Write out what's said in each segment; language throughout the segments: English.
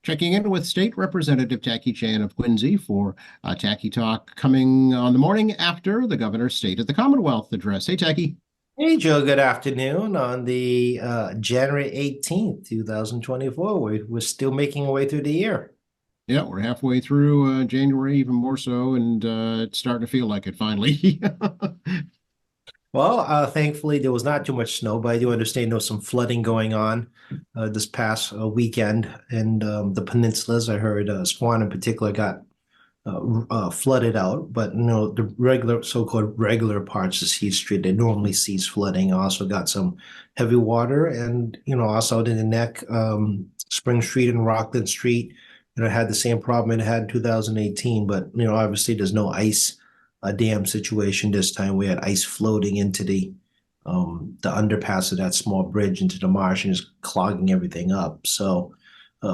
Checking in with State Representative Tacky Chan of Quincy for Tacky Talk coming on the morning after the Governor's State of the Commonwealth address. Hey, Tacky. Hey, Joe, good afternoon on the January 18th, 2024. We're still making our way through the year. Yeah, we're halfway through January, even more so, and it's starting to feel like it finally. Well, thankfully, there was not too much snow, but I do understand there was some flooding going on this past weekend in the peninsulas. I heard Swan in particular got flooded out, but the regular so-called regular parts of C Street that normally sees flooding also got some heavy water, and also out in the neck, Spring Street and Rockland Street, had the same problem it had in 2018. But obviously there's no ice dam situation this time. We had ice floating into the underpass of that small bridge into the marsh and just clogging everything up. So.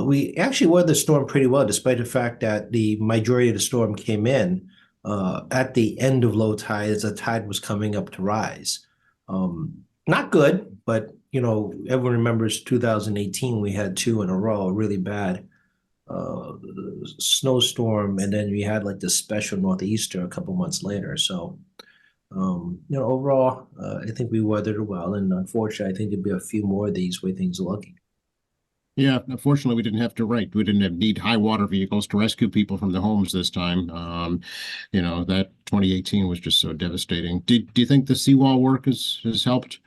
We actually weathered the storm pretty well, despite the fact that the majority of the storm came in at the end of low tide as the tide was coming up to rise. Not good, but everyone remembers 2018. We had two in a row, really bad uh, snowstorm, and then we had like this special northeaster a couple months later. So, overall, I think we weathered it well, and unfortunately, I think there'll be a few more of these way things are looking. Yeah, unfortunately, we didn't have to write. We didn't have need high water vehicles to rescue people from their homes this time. That 2018 was just so devastating. Do you think the seawall work has helped?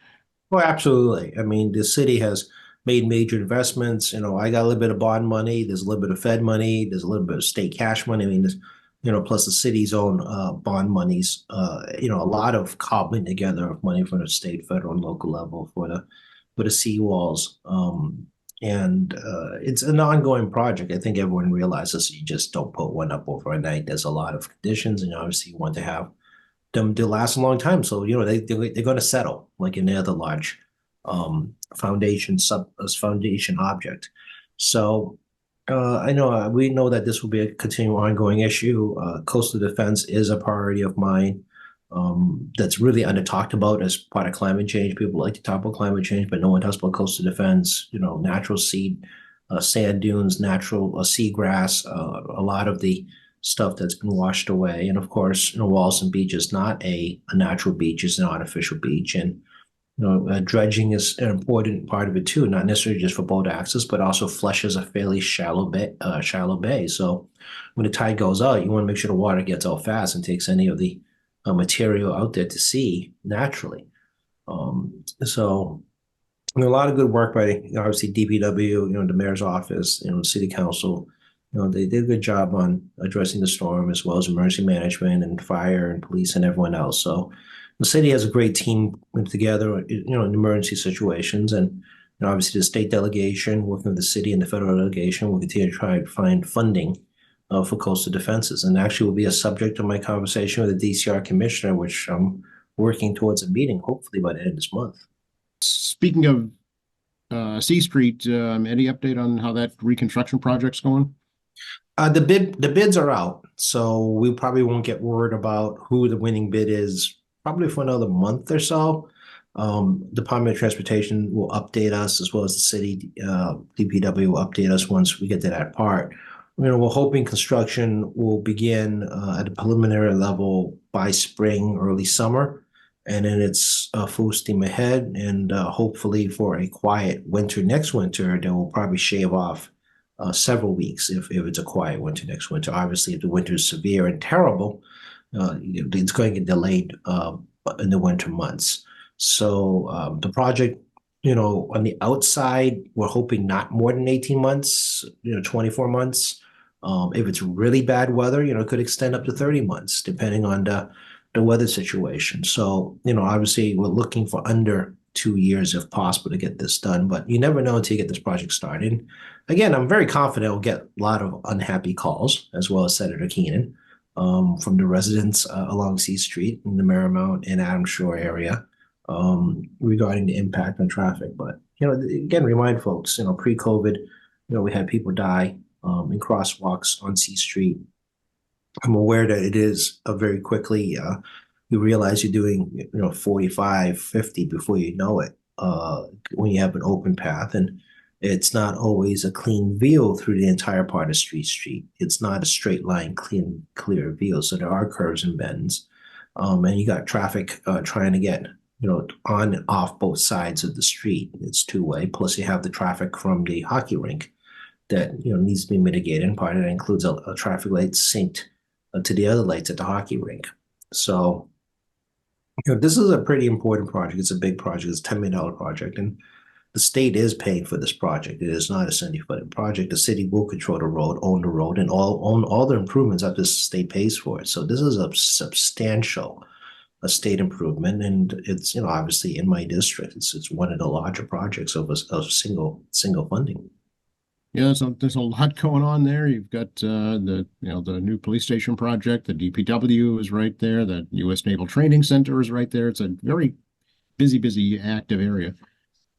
Oh, absolutely. I mean, the city has made major investments. I got a little bit of bond money. There's a little bit of Fed money. There's a little bit of state cash money. I mean, plus the city's own bond monies. A lot of cobbling together of money from the state, federal, and local level for the seawalls. And it's an ongoing project. I think everyone realizes you just don't put one up overnight. There's a lot of conditions, and obviously you want to have them to last a long time. So they're going to settle like any other large foundation object. So I know we know that this will be a continuing ongoing issue. Coastal defense is a priority of mine. That's really under talked about as part of climate change. People like to talk about climate change, but no one talks about coastal defense. Natural seed, sand dunes, natural seagrass, a lot of the stuff that's been washed away. And of course, Wallaston Beach is not a natural beach; it's an artificial beach. And dredging is an important part of it too, not necessarily just for boat access, but also flushes a fairly shallow bay. So when the tide goes out, you want to make sure the water gets out fast and takes any of the material out there to sea naturally. So a lot of good work by obviously DPW, the mayor's office, the city council. They did a good job on addressing the storm as well as emergency management and fire and police and everyone else. So the city has a great team together, in emergency situations, and obviously the state delegation working with the city and the federal delegation will continue to try to find funding for coastal defenses, and actually will be a subject of my conversation with the DCR commissioner, which I'm working towards a meeting hopefully by the end of this month. Speaking of C Street, any update on how that reconstruction project's going? The bids are out, so we probably won't get word about who the winning bid is probably for another month or so. Department of Transportation will update us as well as the city DPW will update us once we get to that part. We're hoping construction will begin at a preliminary level by spring, early summer, and then it's full steam ahead. And hopefully for a quiet winter next winter, then we'll probably shave off several weeks if it's a quiet winter next winter. Obviously, if the winter is severe and terrible, it's going to get delayed in the winter months. So the project, on the outside, we're hoping not more than 18 months, 24 months. If it's really bad weather, it could extend up to 30 months, depending on the weather situation. So, obviously we're looking for under 2 years if possible to get this done, but you never know until you get this project started. Again, I'm very confident we'll get a lot of unhappy calls, as well as Senator Keenan, from the residents along C Street in the Marymount and Adams Shore area, regarding the impact on traffic. But, again, remind folks, pre-COVID, we had people die in crosswalks on C Street. I'm aware that it is very quickly, you realize you're doing, 45, 50 before you know it, when you have an open path. And, It's not always a clean view through the entire part of Street. It's not a straight line, clear view. So there are curves and bends. And you got traffic trying to get, on and off both sides of the street. It's two-way. Plus you have the traffic from the hockey rink that, needs to be mitigated. And part of that includes a traffic light synced to the other lights at the hockey rink. So, this is a pretty important project. It's a big project. It's a $10 million project. And the state is paying for this project. It is not a city-funded project. The city will control the road, own the road, and own all the improvements that the state pays for it. So this is a substantial state improvement, and it's obviously in my district. It's one of the larger projects of single funding. Yeah, so there's a lot going on there. You've got the new police station project, the DPW is right there, the U.S. Naval Training Center is right there. It's a very busy, active area.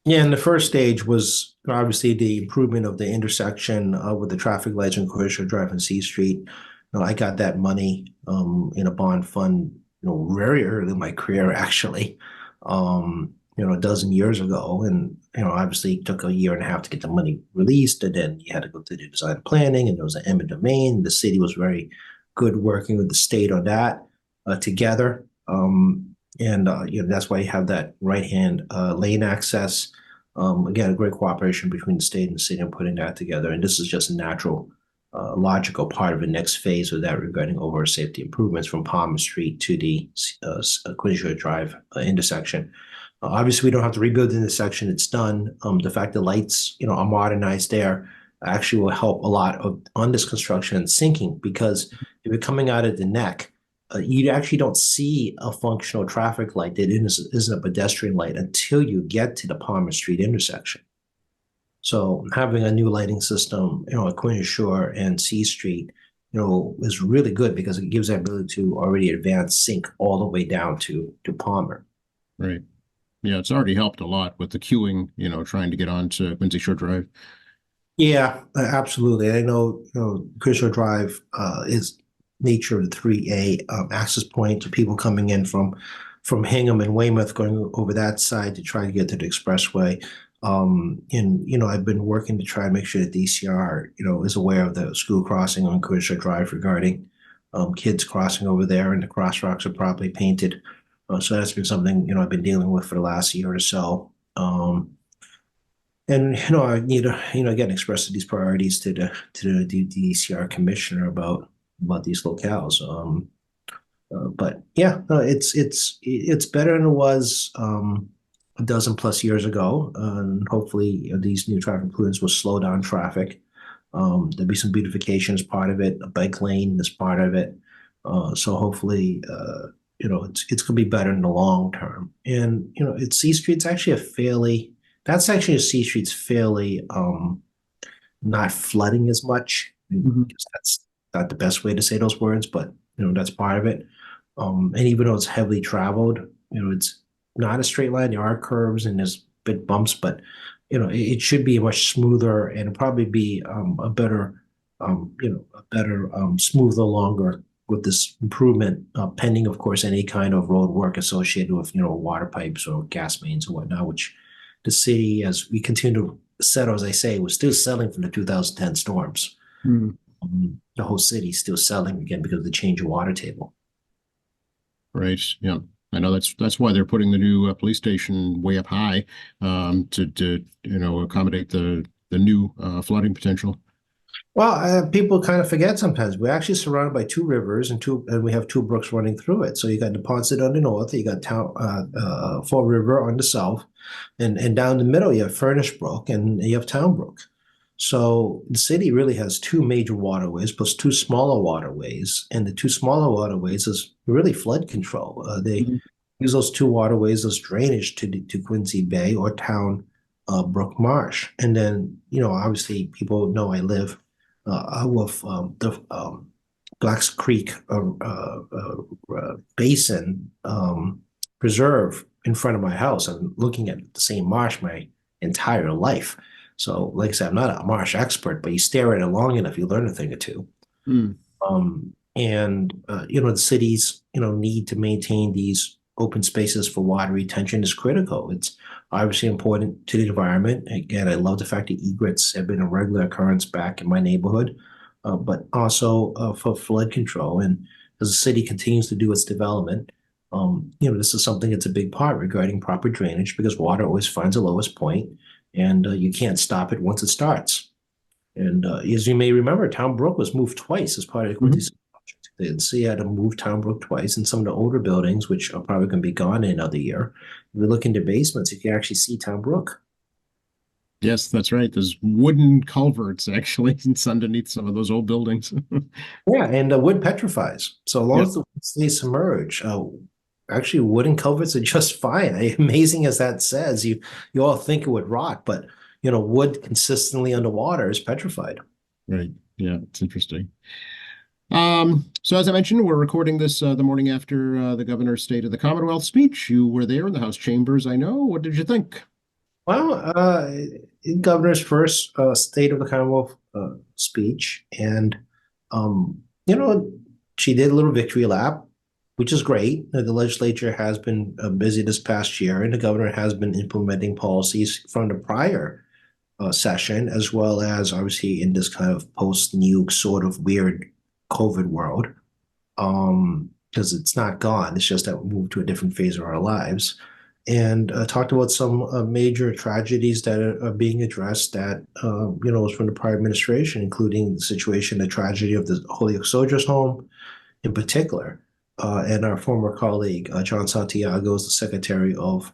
Yeah, and the first stage was obviously the improvement of the intersection with the traffic lights on Commercial Drive and C Street. I got that money in a bond fund, very early in my career, actually, a dozen years ago. And, obviously it took a year and a half to get the money released. And then you had to go through the design and planning, and there was an eminent domain. The city was very good working with the state on that together. That's why you have that right-hand lane access. Again, a great cooperation between the state and the city in putting that together. And this is just a natural, logical part of the next phase of that regarding overall safety improvements from Palmer Street to the Quincy Shore Drive intersection. Obviously, we don't have to rebuild the intersection. It's done. The fact the lights, are modernized there actually will help a lot on this construction and sinking, because if you're coming out of the neck, you actually don't see a functional traffic light that isn't a pedestrian light until you get to the Palmer Street intersection. So having a new lighting system, at Quincy Shore and C Street, is really good, because it gives that ability to already advance sync all the way down to Palmer. Right. Yeah, it's already helped a lot with the queuing, trying to get onto Quincy Shore Drive. Yeah, absolutely. I know, Quincy Shore Drive is nature of the 3A access point to people coming in from Hingham and Weymouth, going over that side to try to get to the expressway. I've been working to try and make sure that DCR, is aware of the school crossing on Quincy Shore Drive regarding kids crossing over there, and the crosswalks are properly painted. So that's been something, I've been dealing with for the last year or so. I need to, again, express these priorities to the DCR commissioner about these locales. But yeah, it's better than it was a dozen plus years ago. And hopefully these new traffic improvements will slow down traffic. There'll be some beautification as part of it, a bike lane as part of it. So hopefully, it's going to be better in the long term. And, it's C Street's actually C Street's fairly not flooding as much. That's not the best way to say those words, but, that's part of it. And even though it's heavily traveled, it's not a straight line. There are curves and there's big bumps, but, it should be much smoother, and probably be a better, smoother, longer with this improvement, pending, of course, any kind of road work associated with, water pipes or gas mains or whatnot, which the city, as we continue to settle, as I say, we're still selling from the 2010 storms. The whole city's still selling again because of the change of water table. Right. Yeah. I know that's why they're putting the new police station way up high, to accommodate the new flooding potential. Well, people kind of forget sometimes. We're actually surrounded by two rivers, and we have two brooks running through it. So you got Neponset on the north, you got Fall River on the south, and down the middle you have Furnace Brook and you have Town Brook. So the city really has two major waterways plus two smaller waterways, and the two smaller waterways is really flood control. They use those two waterways as drainage to Quincy Bay or Town Brook Marsh. And then, obviously people know I live with the Blacks Creek Basin Preserve in front of my house. I'm looking at the same marsh my entire life. So, like I said, I'm not a marsh expert, but you stare at it long enough, you learn a thing or two. The cities, need to maintain these open spaces for water retention is critical. It's obviously important to the environment. Again, I love the fact that egrets have been a regular occurrence back in my neighborhood, but also for flood control. And as the city continues to do its development, this is something that's a big part regarding proper drainage because water always finds a lowest point, and you can't stop it once it starts. And as you may remember, Town Brook was moved twice as part of the Quincy project. The city had to move Town Brook twice, and some of the older buildings, which are probably going to be gone in another year. If you look into basements, you can actually see Town Brook. Yes, that's right. There's wooden culverts actually. It's underneath some of those old buildings. Yeah, and wood petrifies. So long Yeah. as the wood stays submerged, actually wooden culverts are just fine. Amazing as that says, you all think it would rot, but wood consistently underwater is petrified. Right. Yeah, it's interesting. So as I mentioned, we're recording this the morning after the governor's State of the Commonwealth speech. You were there in the House chambers, I know. What did you think? Well, governor's first State of the Commonwealth speech, and she did a little victory lap, which is great. The legislature has been busy this past year, and the governor has been implementing policies from the prior session, as well as obviously in this kind of post-nuke sort of weird COVID world, because it's not gone. It's just that we moved to a different phase of our lives. And talked about some major tragedies that are being addressed that, was from the prior administration, including the situation, the tragedy of the Holyoke Soldiers Home in particular. And our former colleague, John Santiago, is the Secretary of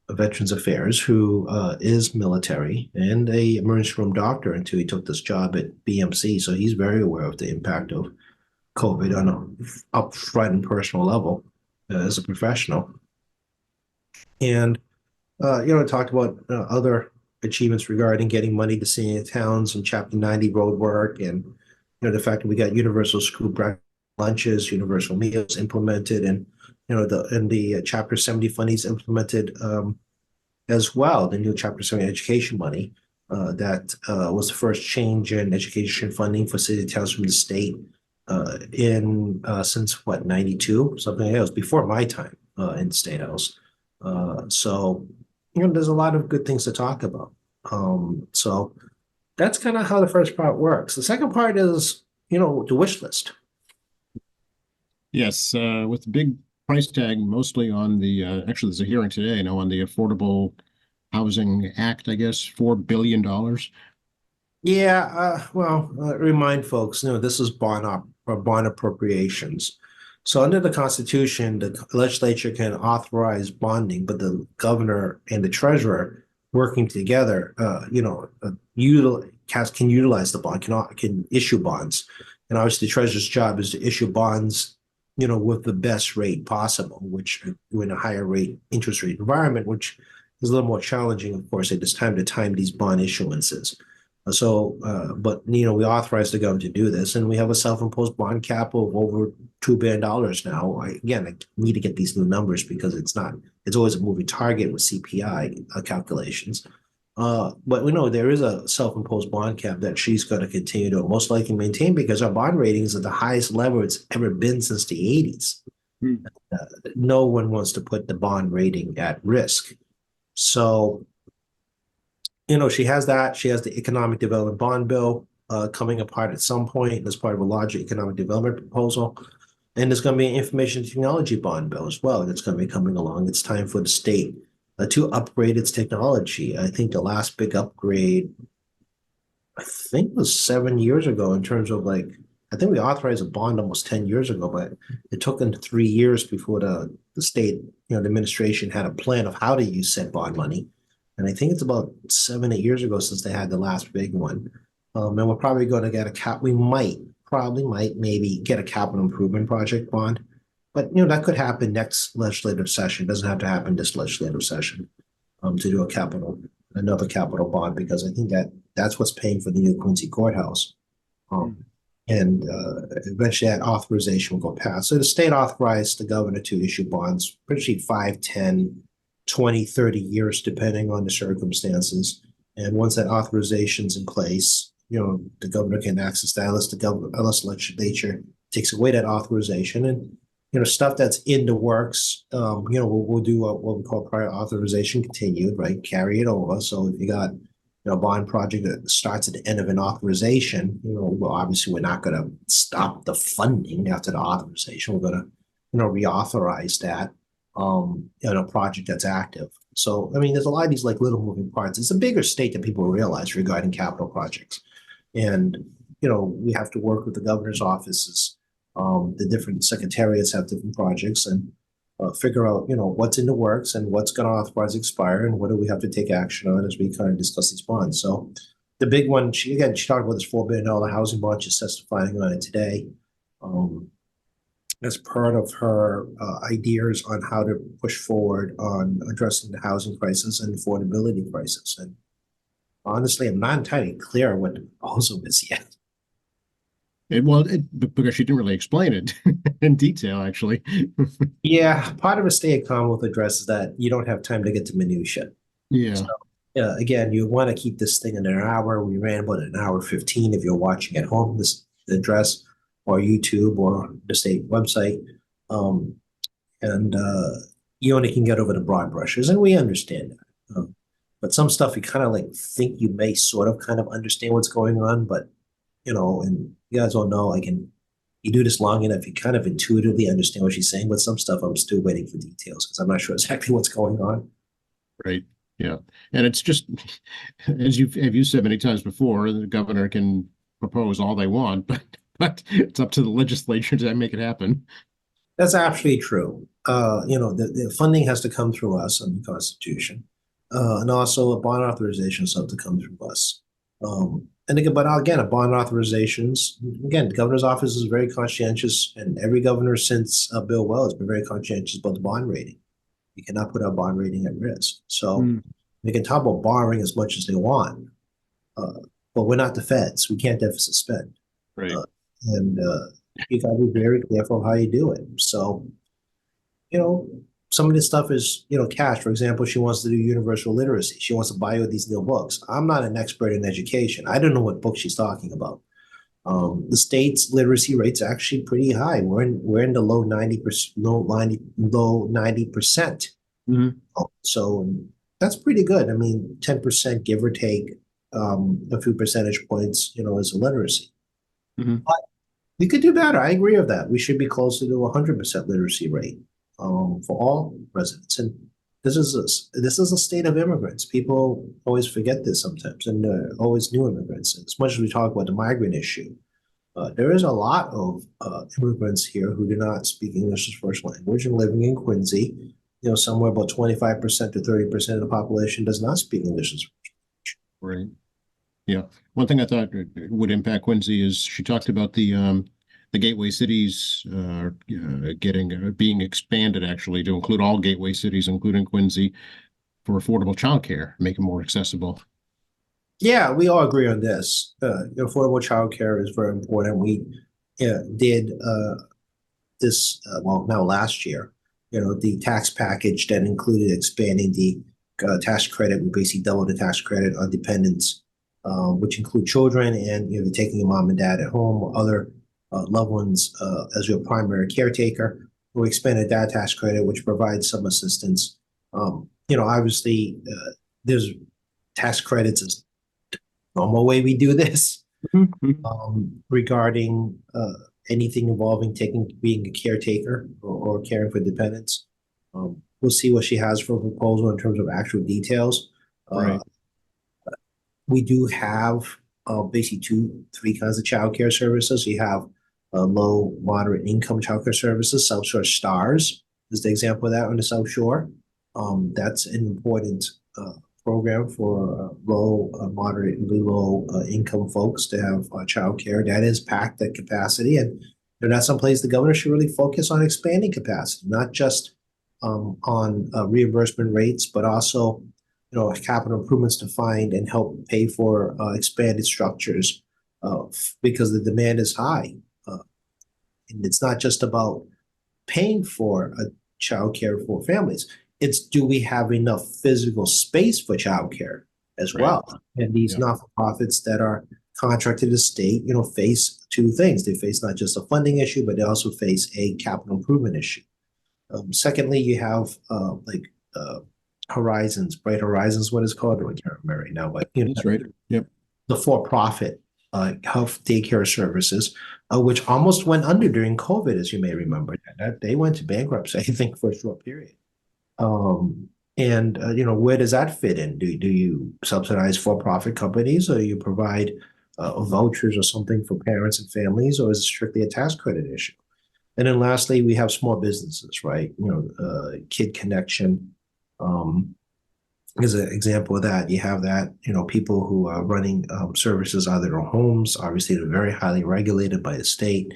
Veterans Affairs, who is military and a emergency room doctor until he took this job at BMC. So he's very aware of the impact of COVID on an upfront and personal level as a professional. And, talked about other achievements regarding getting money to senior towns and Chapter 90 road work, and, the fact that we got universal school breakfast lunches, universal meals implemented, and, the Chapter 70 funding is implemented as well, the new Chapter 70 education money that was the first change in education funding for city towns from the state since 92, something else, before my time in the State House. So there's a lot of good things to talk about. So that's kind of how the first part works. The second part is, the wish list. Yes, with the big price tag mostly on the, actually there's a hearing today, on the Affordable Housing Act, I guess, $4 billion. Yeah, remind folks, this is bond appropriations. So under the Constitution, the legislature can authorize bonding, but the governor and the treasurer working together, can utilize the bond, can issue bonds. And obviously the treasurer's job is to issue bonds, with the best rate possible, which in a higher rate, interest rate environment, which is a little more challenging, of course, at this time to time these bond issuances. But we authorized the government to do this, and we have a self-imposed bond cap of over $2 billion now. I need to get these new numbers because it's always a moving target with CPI calculations. But we know there is a self-imposed bond cap that she's going to continue to most likely maintain because our bond ratings are the highest level it's ever been since the 80s. No one wants to put the bond rating at risk. So, she has that. She has the economic development bond bill coming apart at some point as part of a larger economic development proposal. And there's going to be an information technology bond bill as well that's going to be coming along. It's time for the state to upgrade its technology. I think the last big upgrade, was 7 years ago in terms of I think we authorized a bond almost 10 years ago, but it took them 3 years before the state, the administration had a plan of how to use said bond money. And I think it's about 7, 8 years ago since they had the last big one. And we're probably going to get we might maybe get a capital improvement project bond. But, that could happen next legislative session. It doesn't have to happen this legislative session to do another capital bond, because I think that's what's paying for the new Quincy courthouse. And eventually that authorization will go past. So the state authorized the governor to issue bonds, pretty 5, 10, 20, 30 years, depending on the circumstances. And once that authorization's in place, the governor can access that unless the legislature takes away that authorization. And, stuff that's in the works, we'll do what we call prior authorization continued, right? Carry it over. So if you got, a bond project that starts at the end of an authorization, well, obviously we're not going to stop the funding after the authorization. We're going to, reauthorize that, project that's active. So, I mean, there's a lot of these like little moving parts. It's a bigger state than people realize regarding capital projects. And, we have to work with the governor's offices. The different secretariats have different projects and figure out, what's in the works and what's going to authorize expire and what do we have to take action on as we kind of discuss these bonds. So the big one, she talked about this $4 billion housing bond. She's testifying on it today. As part of her ideas on how to push forward on addressing the housing crisis and affordability crisis. And honestly, I'm not entirely clear what the proposal is yet. Because she didn't really explain it in detail, actually. Yeah, part of a stay at Commonwealth address is that you don't have time to get to minutia. Yeah. So, again, you want to keep this thing in an hour. We ran about an hour 15 if you're watching at home, this address or YouTube or the state website. And you only can get over the broad brushes, and we understand that. But some stuff you kind of like think you may sort of kind of understand what's going on, but and you guys all know, you do this long enough, you kind of intuitively understand what she's saying, but some stuff I'm still waiting for details because I'm not sure exactly what's going on. Right. Yeah. And it's just, as you said many times before, the governor can propose all they want, but it's up to the legislature to make it happen. That's absolutely true. The funding has to come through us under the Constitution. And also a bond authorization has to come through us. And again, a bond authorizations, again, the governor's office is very conscientious, and every governor since Bill Weld has been very conscientious about the bond rating. You cannot put our bond rating at risk. So they can talk about borrowing as much as they want, but we're not the feds. We can't deficit spend. Right. And you got to be very careful how you do it. So, some of this stuff is, cash. For example, she wants to do universal literacy. She wants to buy all these new books. I'm not an expert in education. I don't know what book she's talking about. The state's literacy rate's actually pretty high. We're in the low 90%, low 90%. So that's pretty good. I mean, 10% give or take a few percentage points, is illiteracy. But we could do better. I agree with that. We should be closer to 100% literacy rate. For all residents, and this is a state of immigrants. People always forget this sometimes, and always new immigrants. And as much as we talk about the migrant issue, there is a lot of immigrants here who do not speak English as first language and living in Quincy. Somewhere about 25% to 30% of the population does not speak English as first language. Right. Yeah. One thing I thought would impact Quincy is she talked about the gateway cities being expanded actually to include all gateway cities, including Quincy, for affordable childcare, make it more accessible. Yeah, we all agree on this. Affordable childcare is very important. We did this, now last year, the tax package that included expanding the tax credit. We basically doubled the tax credit on dependents, which include children and taking your mom and dad at home or other loved ones as your primary caretaker. We expanded that tax credit, which provides some assistance. Obviously, there's tax credits is the normal way we do this regarding anything involving being a caretaker or caring for dependents. We'll see what she has for a proposal in terms of actual details. Right. We do have basically three kinds of childcare services. You have low, moderate income childcare services. South Shore Stars is the example of that on the South Shore. That's an important program for low, moderately low income folks to have childcare. That is packed at capacity, and that's someplace the governor should really focus on expanding capacity, not just on reimbursement rates, but also capital improvements to find and help pay for expanded structures because the demand is high. And it's not just about paying for a childcare for families. It's do we have enough physical space for childcare as well? And these not-for-profits that are contracted the state, face two things. They face not just a funding issue, but they also face a capital improvement issue. Secondly, you have Horizons, Bright Horizons, what it's called. I can't remember right now, but That's right. Yep. the for-profit health daycare services, which almost went under during COVID, as you may remember. That they went to bankruptcy, I think, for a short period. Where does that fit in? Do you subsidize for-profit companies, or you provide vouchers or something for parents and families, or is it strictly a tax credit issue? And then lastly, we have small businesses, right? Kid Connection is an example of that. You have that, people who are running services out of their homes. Obviously, they're very highly regulated by the state.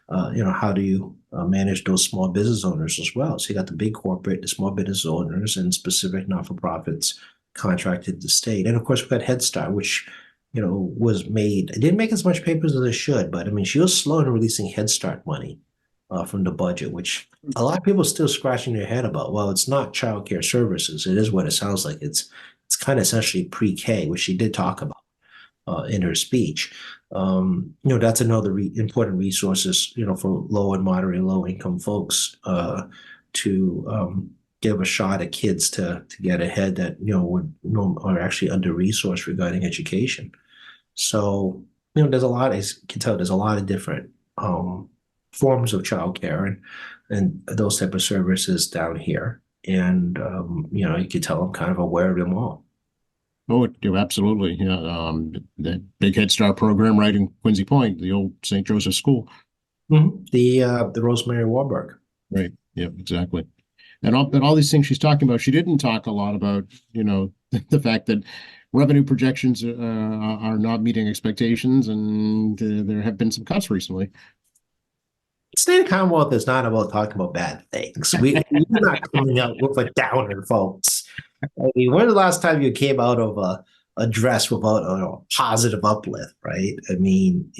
How do you manage those small business owners as well? So you got the big corporate, the small business owners, and specific not-for-profits contracted to the state. And of course, we've got Head Start, which was made. It didn't make as much papers as it should, but I mean, she was slow in releasing Head Start money from the budget, which a lot of people are still scratching their head about. Well, it's not child care services. It is what it sounds like. It's kind of essentially pre-K, which she did talk about in her speech. That's another important resources, for low and moderate low income folks to give a shot at kids to get ahead that are actually under resourced regarding education. So there's a lot. As you can tell, there's a lot of different forms of childcare and those type of services down here. And you can tell I'm kind of aware of them all. Oh, absolutely. Yeah. The big Head Start program right in Quincy Point, the old St. Joseph School. Mm-hmm. The Rosemary Warburg. Right. Yeah, exactly. And all these things she's talking about, she didn't talk a lot about, the fact that revenue projections are not meeting expectations, and there have been some cuts recently. State of Commonwealth is not about talking about bad things. We're not coming out with a downer, folks. I mean, when was the last time you came out of a address without a positive uplift, right? I mean,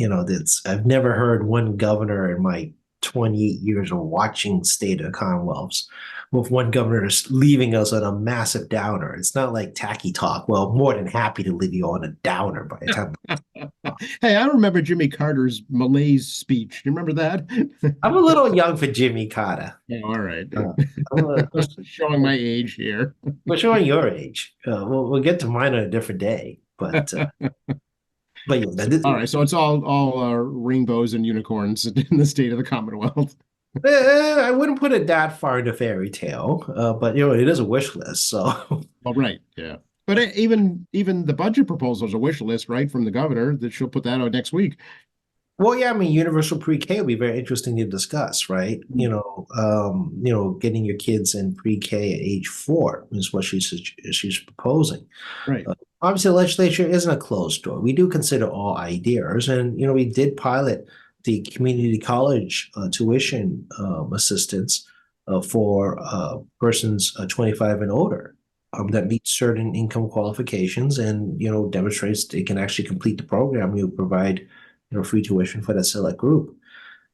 I've never heard one governor in my 28 years of watching state of Commonwealths with one governor leaving us on a massive downer. It's not like tacky talk. Well, more than happy to leave you on a downer by the time. Hey, I remember Jimmy Carter's malaise speech. Do you remember that? I'm a little young for Jimmy Carter. Yeah, all right. Showing my age here. We're showing your age. We'll get to mine on a different day, but yeah. All right, so it's all rainbows and unicorns in the state of the Commonwealth. I wouldn't put it that far into fairy tale, but it is a wish list. So, well, right, yeah. But even the budget proposal is a wish list, right, from the governor that she'll put that out next week. Well, yeah, I mean, universal pre-K will be very interesting to discuss, right? Getting your kids in pre-K at age 4 is what she's proposing. Right. Obviously, the legislature isn't a closed door. We do consider all ideas, and we did pilot the community college tuition assistance for persons 25 and older that meet certain income qualifications and demonstrates they can actually complete the program. You provide free tuition for that select group.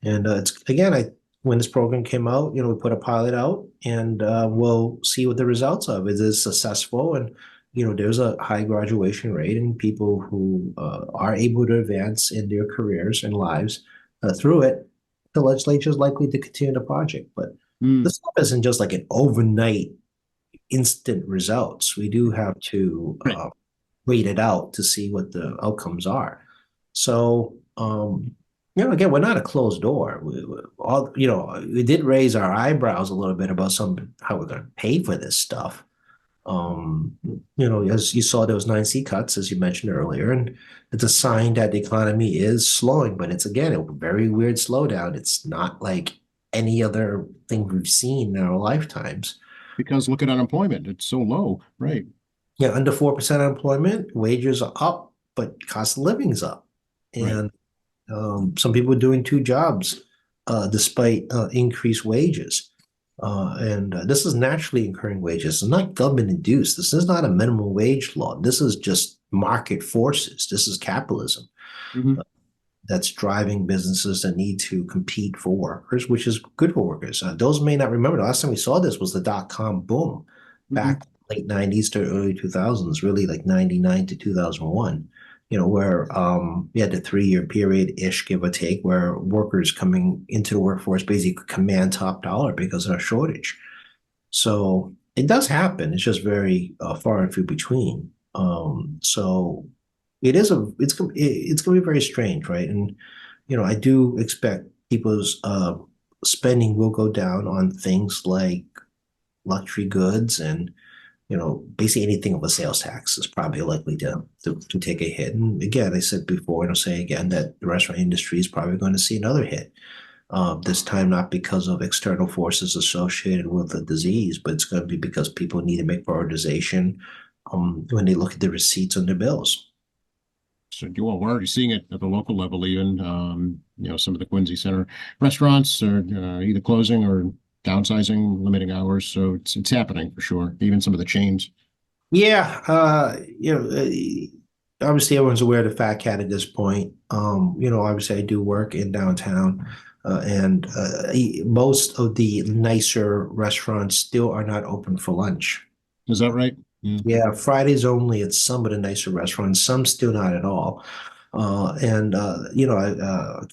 And it's again, when this program came out, we put a pilot out, and we'll see what the results of it is successful. And there's a high graduation rate, and people who are able to advance in their careers and lives through it, the legislature is likely to continue the project. But this stuff isn't just like an overnight instant results. We do have to wait it out to see what the outcomes are. So, again, we're not a closed door. We did raise our eyebrows a little bit about how we're going to pay for this stuff. As you saw, those 9C cuts, as you mentioned earlier, and it's a sign that the economy is slowing, but it's, again, a very weird slowdown. It's not like any other thing we've seen in our lifetimes. Because look at unemployment. It's so low, right? Yeah, under 4% unemployment, wages are up, but cost of living is up. And some people are doing 2 jobs despite increased wages. And this is naturally incurring wages. It's not government induced. This is not a minimum wage law. This is just market forces. This is capitalism that's driving businesses that need to compete for workers, which is good for workers. Those may not remember, the last time we saw this was the dot-com boom back late 90s to early 2000s, really like 99 to 2001. where you had the 3-year period-ish, give or take, where workers coming into the workforce basically command top dollar because of a shortage. So it does happen. It's just very far and few between. So it's going to be very strange, right? And I do expect people's spending will go down on things like luxury goods and basically anything of a sales tax is probably likely to take a hit. And again, I said before, and I'll say again that the restaurant industry is probably going to see another hit. This time, not because of external forces associated with the disease, but it's going to be because people need to make prioritization when they look at the receipts on their bills. So well, we're already seeing it at the local level, even some of the Quincy Center restaurants are either closing or downsizing, limiting hours. So it's happening for sure. Even some of the chains. Yeah, obviously everyone's aware of the Fat Cat at this point. Obviously I do work in downtown, and most of the nicer restaurants still are not open for lunch. Is that right? Yeah. Yeah, Fridays only at some of the nicer restaurants, some still not at all. And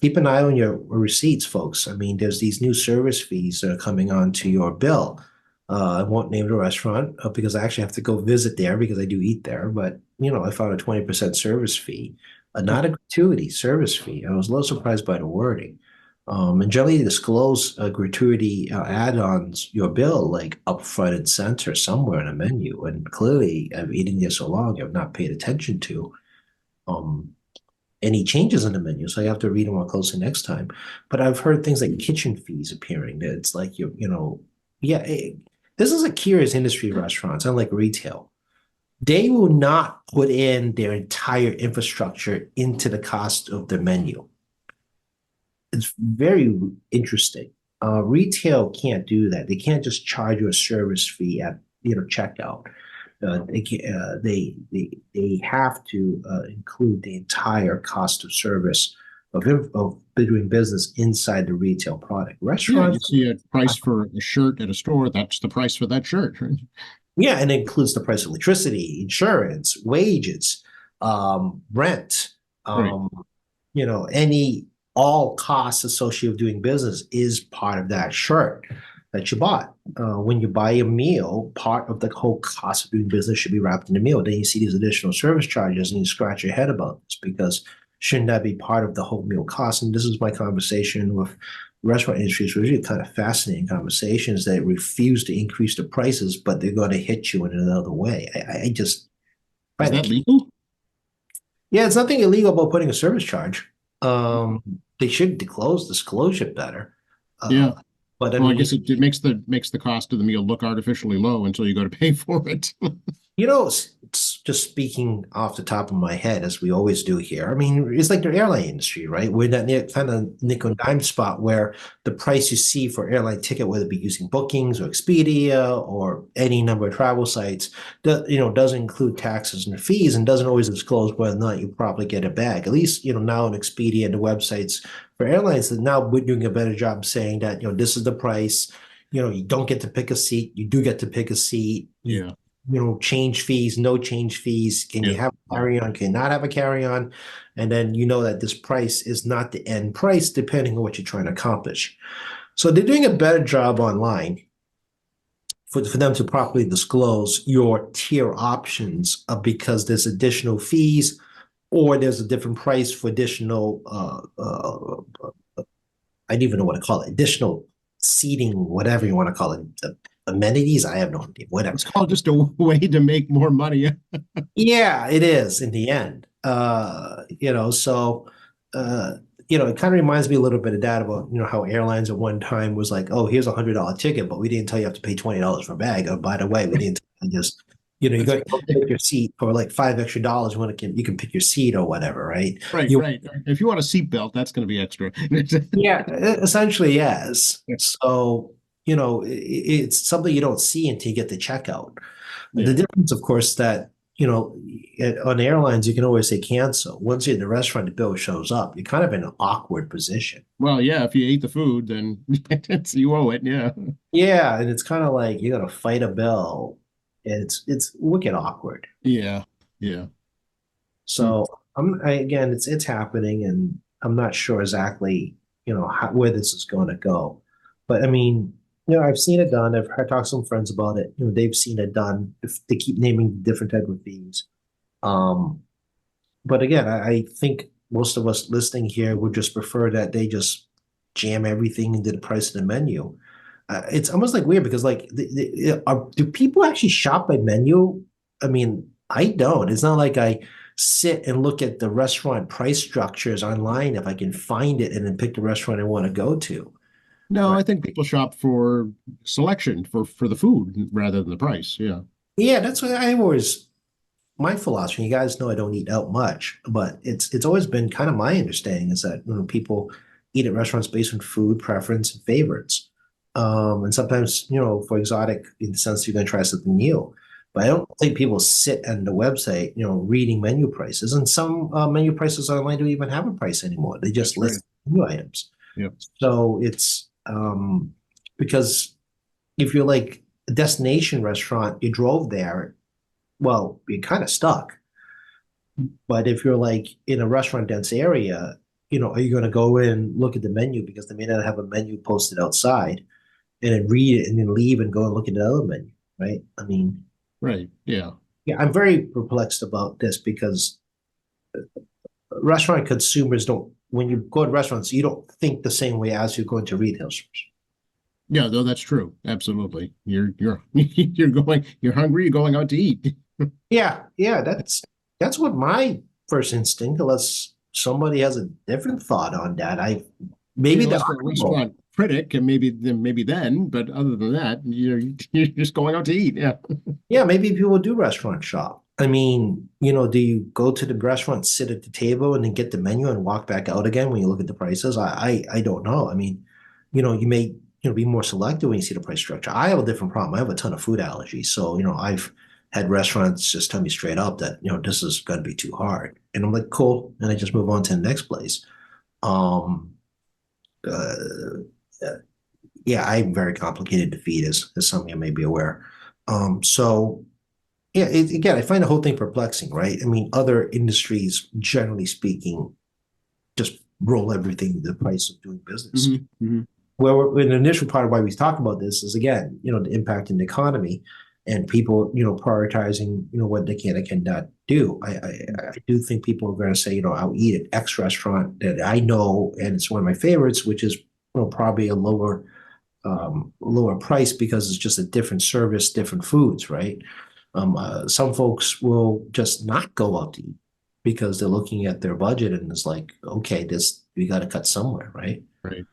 keep an eye on your receipts, folks. I mean, there's these new service fees that are coming onto your bill. I won't name the restaurant because I actually have to go visit there because I do eat there. But I found a 20% service fee, not a gratuity service fee. I was a little surprised by the wording. And generally disclose gratuity add-ons your bill like upfront and center somewhere in a menu. And clearly, I've eaten here so long, I've not paid attention to um, any changes in the menu, so I have to read them more closely next time. But I've heard things like kitchen fees appearing. That it's like yeah. This is a curious industry, restaurants, unlike retail. They will not put in their entire infrastructure into the cost of their menu. It's very interesting. Retail can't do that. They can't just charge you a service fee at checkout. They have to include the entire cost of service of doing business inside the retail product. Yeah, you Restaurants, see a price for a shirt at a store, that's the price for that shirt, right? yeah, and it includes the price of electricity, insurance, wages, rent, Right. any all costs associated with doing business is part of that shirt that you bought. When you buy a meal, part of the whole cost of doing business should be wrapped in the meal. Then you see these additional service charges and you scratch your head about this because shouldn't that be part of the whole meal cost? And this is my conversation with restaurant industry. It's really kind of fascinating conversations. They refuse to increase the prices, but they're going to hit you in another way. I just Is that legal? yeah, it's nothing illegal about putting a service charge. They should disclose it better. Yeah. But I Well, I mean, guess it makes the cost of the meal look artificially low until you go to pay for it. it's just speaking off the top of my head, as we always do here. I mean, it's like the airline industry, right? We're in that kind of nickel and dime spot where the price you see for airline ticket, whether it be using Bookings or Expedia or any number of travel sites, doesn't include taxes and fees and doesn't always disclose whether or not you probably get a bag. At least, now in Expedia and the websites for airlines, that now we're doing a better job saying that, this is the price. You don't get to pick a seat. You do get to pick a seat. Yeah. Change fees, no change fees. Can you have a carry-on? Can you not have a carry-on? And then that this price is not the end price, depending on what you're trying to accomplish. So they're doing a better job online for them to properly disclose your tier options because there's additional fees or there's a different price for additional, I don't even know what to call it, additional seating, whatever you want to call it. Amenities, I have no idea, whatever. It's called just a way to make more money. Yeah, it is in the end. It kind of reminds me a little bit of that about, how airlines at one time was like, oh, here's $100 ticket, but we didn't tell you have to pay $20 for a bag. Oh, by the way, we didn't tell you just, you got to pick your seat for like $5 extra. You can pick your seat or whatever, right? Right, right. If you want a seatbelt, that's going to be extra. Yeah, essentially, yes. So, it's something you don't see until you get to checkout. Yeah. The difference, of course, that on airlines, you can always say cancel. Once you're in the restaurant, the bill shows up. You're kind of in an awkward position. Well, yeah, if you ate the food, then you owe it. Yeah. Yeah, and it's kind of like you got to fight a bill. It's wicked awkward. Yeah. Yeah. So again, it's happening, and I'm not sure exactly, where this is going to go. But I mean, I've seen it done. I've talked to some friends about it. They've seen it done. If they keep naming different type of fees. Um, but again, I think most of us listening here would just prefer that they just jam everything into the price of the menu. It's almost like weird because like, do people actually shop by menu? I mean, I don't. It's not like I sit and look at the restaurant price structures online if I can find it and then pick the restaurant I want to go to. No, Right. I think people shop for selection for the food rather than the price. Yeah. Yeah, that's what I always my philosophy. You guys know I don't eat out much, but it's always been kind of my understanding is that people eat at restaurants based on food preference and favorites. And sometimes, for exotic, in the sense you're going to try something new. But I don't think people sit on the website, reading menu prices. And some menu prices online don't even have a price anymore. They just That's right. list menu items. Yep. So it's because if you're like a destination restaurant, you drove there, well, you're kind of stuck. But if you're like in a restaurant dense area, are you going to go in, look at the menu because they may not have a menu posted outside and then read it and then leave and go and look at the other menu, right? I mean, Right. Yeah. yeah, I'm very perplexed about this because restaurant consumers don't, when you go to restaurants, you don't think the same way as you go into retail stores. Yeah, though that's true. Absolutely. You're you're hungry, you're going out to eat. Yeah, yeah, that's what my first instinct, unless somebody has a different thought on that. Maybe the Unless you're a restaurant critic and maybe then, but other than that, you're just going out to eat. Yeah. Yeah, maybe people do restaurant shop. I mean, do you go to the restaurant, sit at the table, and then get the menu and walk back out again when you look at the prices? I don't know. I mean, you may be more selective when you see the price structure. I have a different problem. I have a ton of food allergies, so I've had restaurants just tell me straight up that this is going to be too hard, and I'm like, cool, and I just move on to the next place. Um, uh, yeah, I'm very complicated to feed, as some of you may be aware. So yeah, again, I find the whole thing perplexing, right? I mean, other industries, generally speaking, just roll everything to the price of doing business. Hmm. Hmm. Well, an initial part of why we talk about this is again, the impact in the economy and people, prioritizing, what they can and cannot do. I do think people are going to say, I'll eat at X restaurant that I know, and it's one of my favorites, which is probably a lower price because it's just a different service, different foods, right? Some folks will just not go out to eat because they're looking at their budget and it's like, okay, this we got to cut somewhere, right? Right.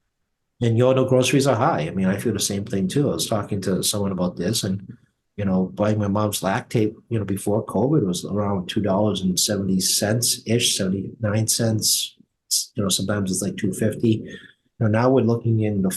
And groceries are high. I mean, I feel the same thing too. I was talking to someone about this, and buying my mom's lactate, before COVID was around $2.70 ish, 79 cents. Sometimes it's like 2.50. Now we're looking in the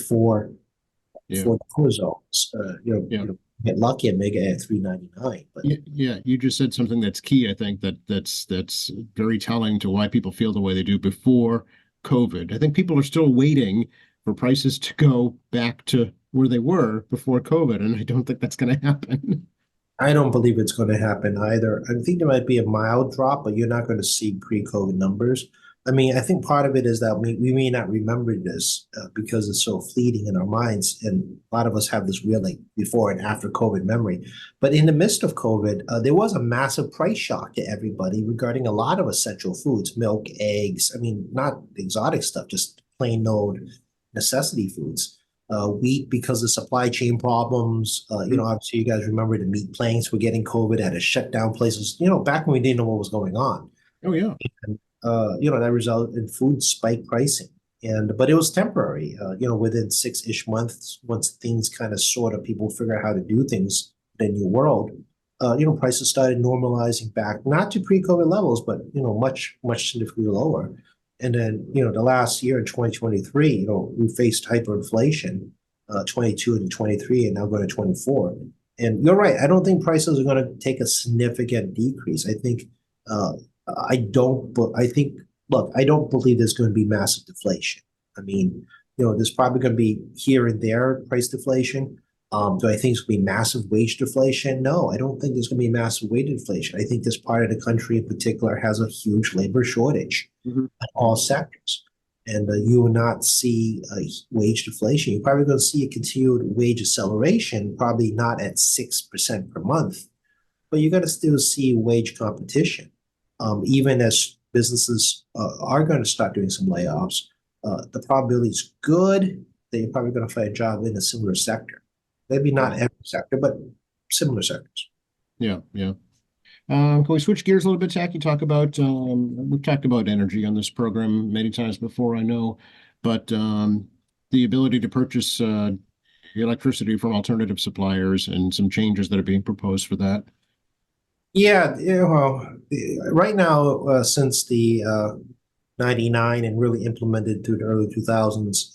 Yeah. four zones. Yeah. Get lucky and make it at 3.99. But Yeah, yeah, you just said something that's key. I think that's very telling to why people feel the way they do before COVID. I think people are still waiting for prices to go back to where they were before COVID, and I don't think that's going to happen. I don't believe it's going to happen either. I think there might be a mild drop, but you're not going to see pre-COVID numbers. I mean, I think part of it is that we may not remember this because it's so fleeting in our minds, and a lot of us have this real like before and after COVID memory. But in the midst of COVID, there was a massive price shock to everybody regarding a lot of essential foods, milk, eggs. I mean, not exotic stuff, just plain old necessity foods. Wheat because of supply chain problems. Obviously you guys remember the meat plants were getting COVID, had to shut down places, back when we didn't know what was going on. Oh yeah. And, that resulted in food spike pricing. But it was temporary, within 6-ish months, once things kind of sort of people figure out how to do things in the new world, prices started normalizing back, not to pre-COVID levels, but, much, much significantly lower. And then, the last year in 2023, we faced hyperinflation, 22 and 23, and now going to 24. And you're right. I don't think prices are going to take a significant decrease. I think, look, I don't believe there's going to be massive deflation. I mean, there's probably going to be here and there price deflation, Do I think it's going to be massive wage deflation? No, I don't think there's going to be massive wage deflation. I think this part of the country in particular has a huge labor shortage Mhm. in all sectors. And you will not see wage deflation. You're probably going to see a continued wage acceleration, probably not at 6% per month, but you're going to still see wage competition. Even as businesses are going to start doing some layoffs, the probability is good that you're probably going to find a job in a similar sector. Maybe not Right. every sector, but similar sectors. Yeah, yeah. Can we switch gears a little bit, Tacky? Talk about we've talked about energy on this program many times before, I know, but the ability to purchase electricity from alternative suppliers and some changes that are being proposed for that. Yeah, well, right now, since the 99 and really implemented through the early 2000s,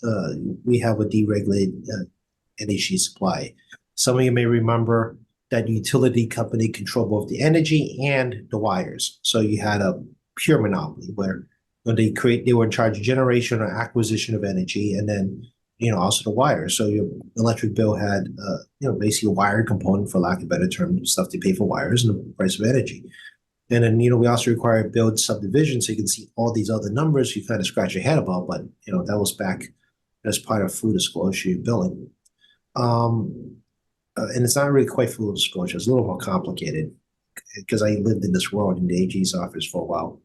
we have a deregulated energy supply. Some of you may remember that utility company controlled both the energy and the wires. So you had a pure monopoly where when they were in charge of generation or acquisition of energy, and then also the wires. So your electric bill had basically a wired component, for lack of a better term, stuff to pay for wires and the price of energy. And then, we also require build subdivision so you can see all these other numbers you kind of scratch your head about, but, that was back as part of full disclosure billing. And it's not really quite full disclosure. It's a little more complicated because I lived in this world in the AG's office for a while.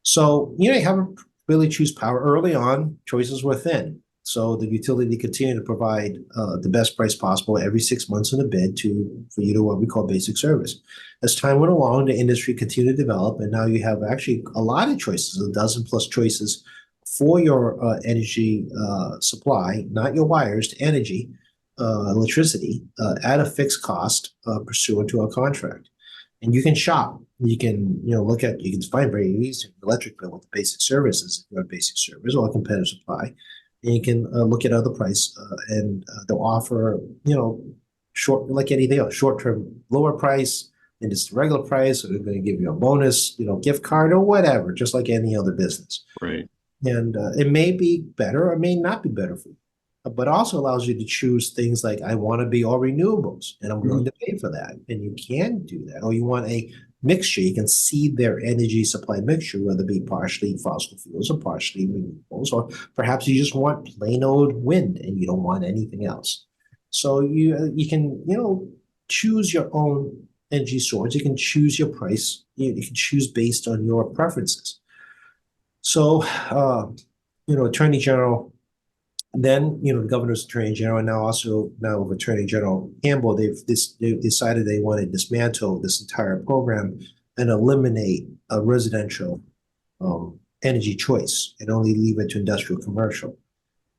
So, you have to really choose power early on. Choices were thin. So the utility continued to provide the best price possible every 6 months in a bid for you to what we call basic service. As time went along, the industry continued to develop, and now you have actually a lot of choices, a dozen plus choices for your energy supply, not your wires, to energy, electricity, at a fixed cost pursuant to a contract. And you can shop. You can, you can find very easy electric bill with the basic services, if you have basic service or a competitive supply. And you can look at other price and they'll offer, short, like anything else, short-term lower price and it's the regular price, or they're going to give you a bonus, gift card or whatever, just like any other business. Right. And it may be better or may not be better for you, but also allows you to choose things like I want to be all renewables and I'm willing to pay for that. And you can do that. Or you want a mixture. You can seed their energy supply mixture, whether it be partially fossil fuels or partially renewables, or perhaps you just want plain old wind and you don't want anything else. So you can, choose your own energy source. You can choose your price. You can choose based on your preferences. So, Attorney General, then, the Governor's Attorney General, and now with Attorney General Campbell, they've decided they want to dismantle this entire program and eliminate a residential energy choice and only leave it to industrial commercial.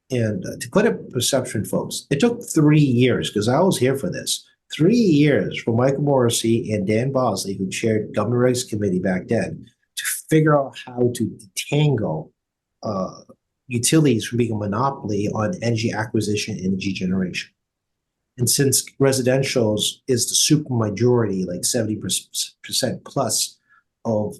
And to put a perception, folks, it took 3 years, because I was here for this, 3 years for Michael Morrissey and Dan Bosley, who chaired Government Regs Committee back then, to figure out how to detangle utilities from being a monopoly on energy acquisition, energy generation. And since residentials is the super majority, like 70% plus of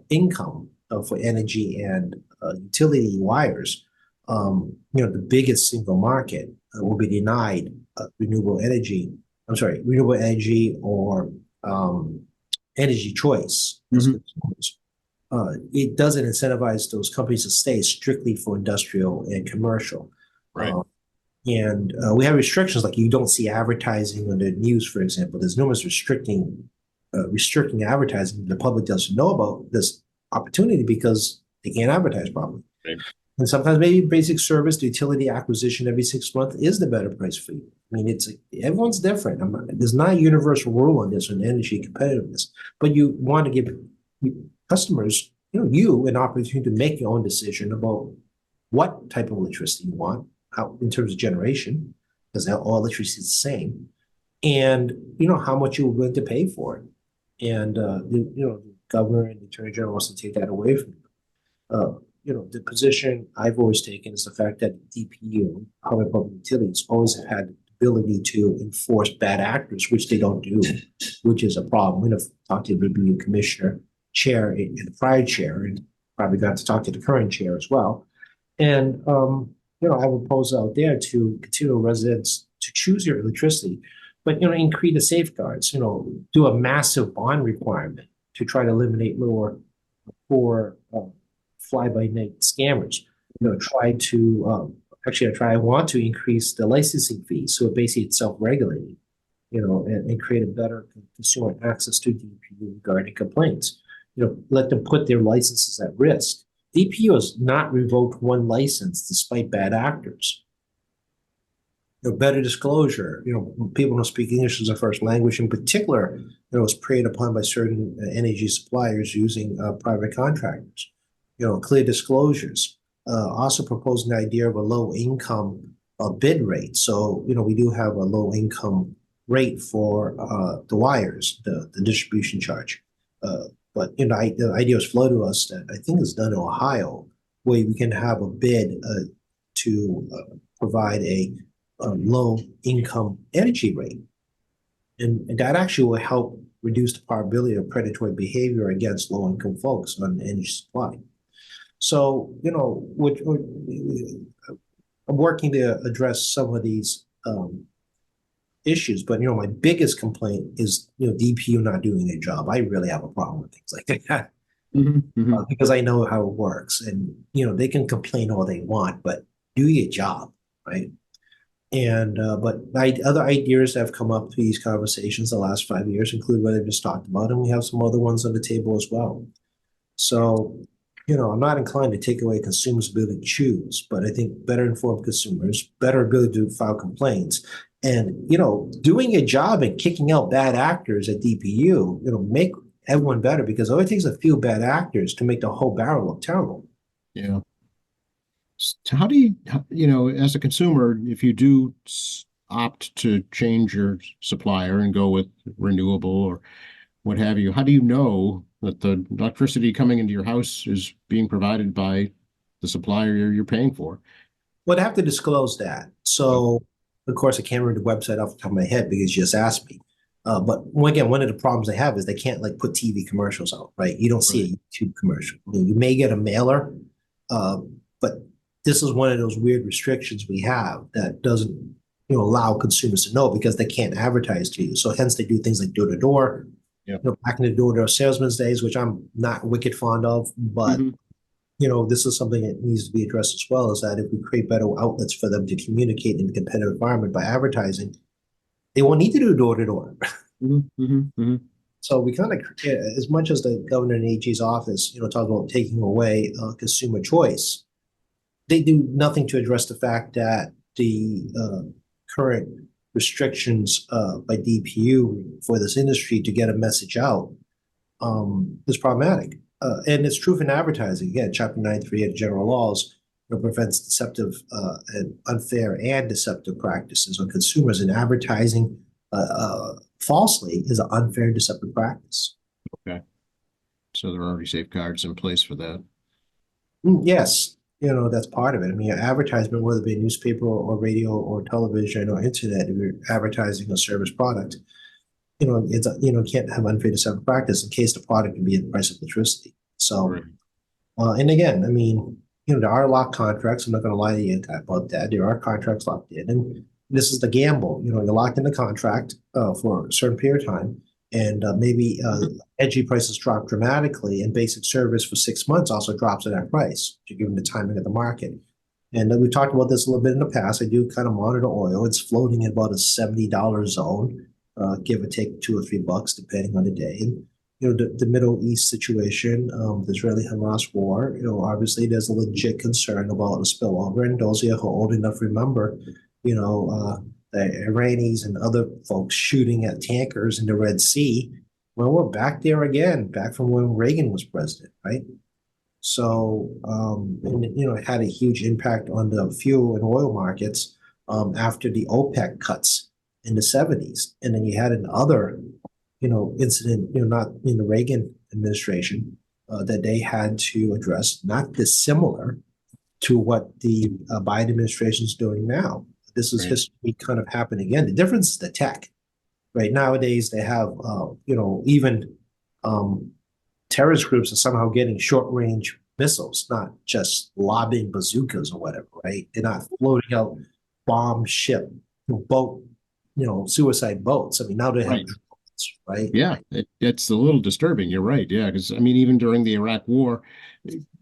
income for energy and utility wires, the biggest single market will be denied renewable energy or energy choice. It doesn't incentivize those companies to stay strictly for industrial and commercial. Right. And we have restrictions, like you don't see advertising on the news, for example. There's numerous restricting advertising. The public doesn't know about this opportunity because they can't advertise properly. Right. And sometimes maybe basic service, the utility acquisition every 6 months is the better price for you. I mean, everyone's different. There's not a universal rule on this on energy competitiveness, but you want to give customers, you an opportunity to make your own decision about what type of electricity you want, how in terms of generation, because all electricity is the same, and how much you're willing to pay for it. And the governor and the attorney general wants to take that away from you. The position I've always taken is the fact that DPU, Department of Public Utilities, always have had the ability to enforce bad actors, which they don't do, which is a problem. We've talked to the BPU commissioner, chair, and the prior chair, and probably got to talk to the current chair as well. And I would pose out there to continue residents to choose your electricity, but increase the safeguards. Do a massive bond requirement to try to eliminate lower for fly-by-night scammers. Try to I want to increase the licensing fees so basically it's self-regulating. And create a better consumer access to DPU regarding complaints. Let them put their licenses at risk. DPU has not revoked one license despite bad actors. Better disclosure. People don't speak English as a first language. In particular, was preyed upon by certain energy suppliers using private contractors. Clear disclosures. Also proposed an idea of a low income bid rate. So we do have a low income rate for the wires, the distribution charge. But the idea was floated to us that I think is done in Ohio, where we can have a bid to provide a low income energy rate. And that actually will help reduce the probability of predatory behavior against low income folks on energy supply. So, I'm working to address some of these issues, but my biggest complaint is DPU not doing their job. I really have a problem with things like that because I know how it works, and they can complain all they want, but do your job, right? And but other ideas that have come up through these conversations the last 5 years include what I just talked about, and we have some other ones on the table as well. So I'm not inclined to take away consumers' ability to choose, but I think better informed consumers, better ability to file complaints, and doing a job and kicking out bad actors at DPU, make everyone better, because it only takes a few bad actors to make the whole barrel look terrible. Yeah. So how do you, as a consumer, if you do opt to change your supplier and go with renewable or what have you, how do you know that the electricity coming into your house is being provided by the supplier you're paying for? Well, I have to disclose that. So, of course, I can't read the website off the top of my head because you just asked me. But again, one of the problems they have is they can't put TV commercials out, right? You don't see a YouTube commercial. You may get a mailer, but this is one of those weird restrictions we have that doesn't allow consumers to know because they can't advertise to you. So hence they do things like door to door. Back in the door-to-door salesman's days, which I'm not wicked fond of, but this is something that needs to be addressed as well, is that if we create better outlets for them to communicate in a competitive environment by advertising, they won't need to do door-to-door. So we kind of, as much as the governor and AG's office, talk about taking away consumer choice, they do nothing to address the fact that the current restrictions by DPU for this industry to get a message out is problematic. And it's true in advertising. Again, Chapter 93 of general laws prevents deceptive and unfair and deceptive practices on consumers, and advertising falsely is an unfair and deceptive practice. Okay. So there are already safeguards in place for that. Yes. That's part of it. I mean, advertisement, whether it be a newspaper or radio or television or internet, if you're advertising a service product, it's can't have unfair deceptive practice in case the product can be the price of electricity. So, and again, I mean, there are locked contracts. I'm not going to lie to you about that. There are contracts locked in, and this is the gamble. You're locked in the contract for a certain period of time, and maybe energy prices drop dramatically, and basic service for 6 months also drops at that price, given the timing of the market. And we talked about this a little bit in the past. I do kind of monitor oil. It's floating in about a $70 zone, give or take $2 or $3, depending on the day. And the Middle East situation, the Israeli-Hamas war. Obviously there's a legit concern about the spillover. And those of you who are old enough remember, the Iranians and other folks shooting at tankers in the Red Sea. Well, we're back there again, back from when Reagan was president, right? So, it had a huge impact on the fuel and oil markets after the OPEC cuts in the 70s. And then you had another, incident, not in the Reagan administration, that they had to address, not dissimilar to what the Biden administration is doing now. This is history kind of happening again. The difference is the tech, right? Nowadays they have, even terrorist groups are somehow getting short-range missiles, not just lobbing bazookas or whatever, right? They're not floating out bomb ship boat, suicide boats. I mean, now they have Right. drones, right? Yeah, it's a little disturbing. You're right. Yeah, because I mean, even during the Iraq War,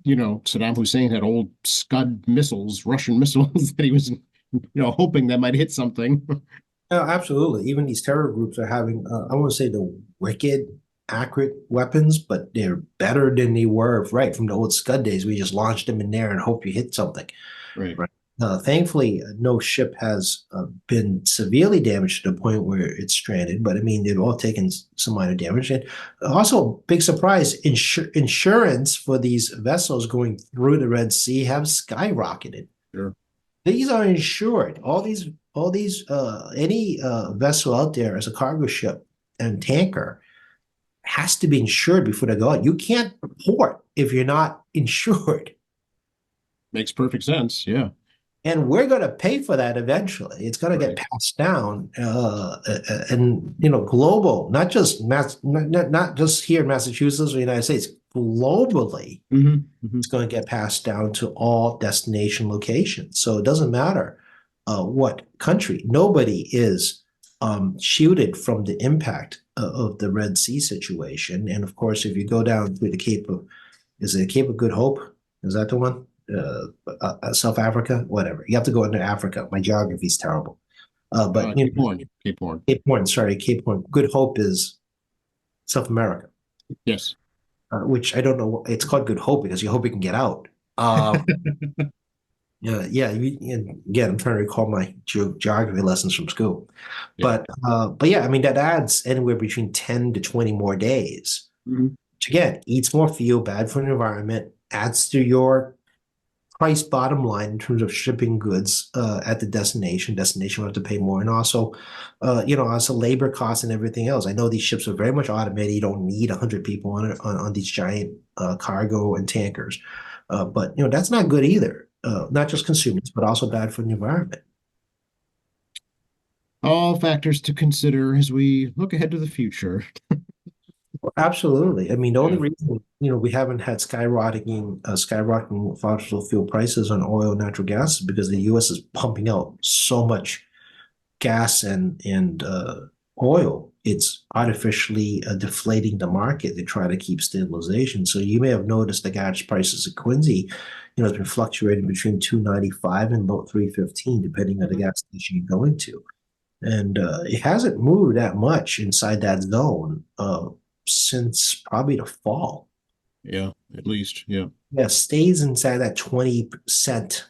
Saddam Hussein had old Scud missiles, Russian missiles that he was, hoping that might hit something. Absolutely. Even these terror groups are having, I won't say the wicked, accurate weapons, but they're better than they were, right, from the old Scud days. We just launched them in there and hope you hit something. Right. Right. Thankfully, no ship has been severely damaged to the point where it's stranded, but I mean, they've all taken some minor damage. And also, big surprise, insurance for these vessels going through the Red Sea have skyrocketed. Sure. These are insured. All these, any vessel out there as a cargo ship and tanker has to be insured before they go out. You can't port if you're not insured. Makes perfect sense. Yeah. And we're going to pay for that eventually. It's going to get Right. passed down, and global, not just here in Massachusetts or the United States, globally. It's going to get passed down to all destination locations. So it doesn't matter what country. Nobody is shielded from the impact of the Red Sea situation. And of course, if you go down to the is it Cape of Good Hope? Is that the one? South Africa, whatever. You have to go into Africa. My geography is terrible. But Cape Horn. Cape Horn. Cape Horn, sorry, Cape Horn. Good Hope is South America, Yes. which I don't know. It's called Good Hope because you hope you can get out. Yeah. Again, I'm trying to recall my geography lessons from school, Yeah. but yeah, I mean that adds anywhere between 10 to 20 more days. Mhm. Which again, eats more fuel, bad for the environment, adds to your price bottom line in terms of shipping goods at the destination. Destination will have to pay more, and also, also labor costs and everything else. I know these ships are very much automated. You don't need 100 people on these giant cargo and tankers, but that's not good either. Not just consumers, but also bad for the environment. All factors to consider as we look ahead to the future. Absolutely. I mean, the only Yeah. reason, we haven't had skyrocketing fossil fuel prices on oil and natural gas is because the U.S. is pumping out so much gas and oil. It's artificially deflating the market to try to keep stabilization. So you may have noticed the gas prices at Quincy, has been fluctuating between 295 and about 315, depending on the gas station you go into. And it hasn't moved that much inside that zone since probably the fall. Yeah. At least. Yeah. Yeah, stays inside that 20%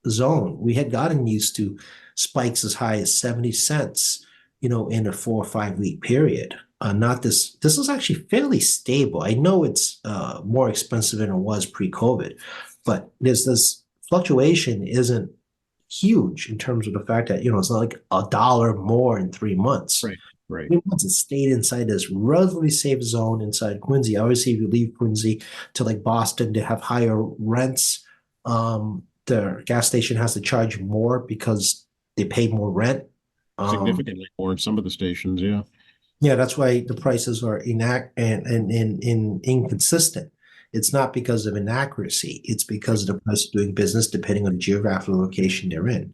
zone. We had gotten used to spikes as high as 70 cents, in a 4 or 5 week period. Not this. This is actually fairly stable. I know it's more expensive than it was pre-COVID, but there's this fluctuation isn't huge in terms of the fact that it's not like $1 more in 3 months. Right. Right. 3 months it stayed inside this relatively safe zone inside Quincy. Obviously, if you leave Quincy to like Boston, they have higher rents. The gas station has to charge more because they pay more rent. Significantly more in some of the stations. Yeah. Yeah, that's why the prices are inconsistent. It's not because of inaccuracy. It's because of the price of doing business depending on the geographical location they're in.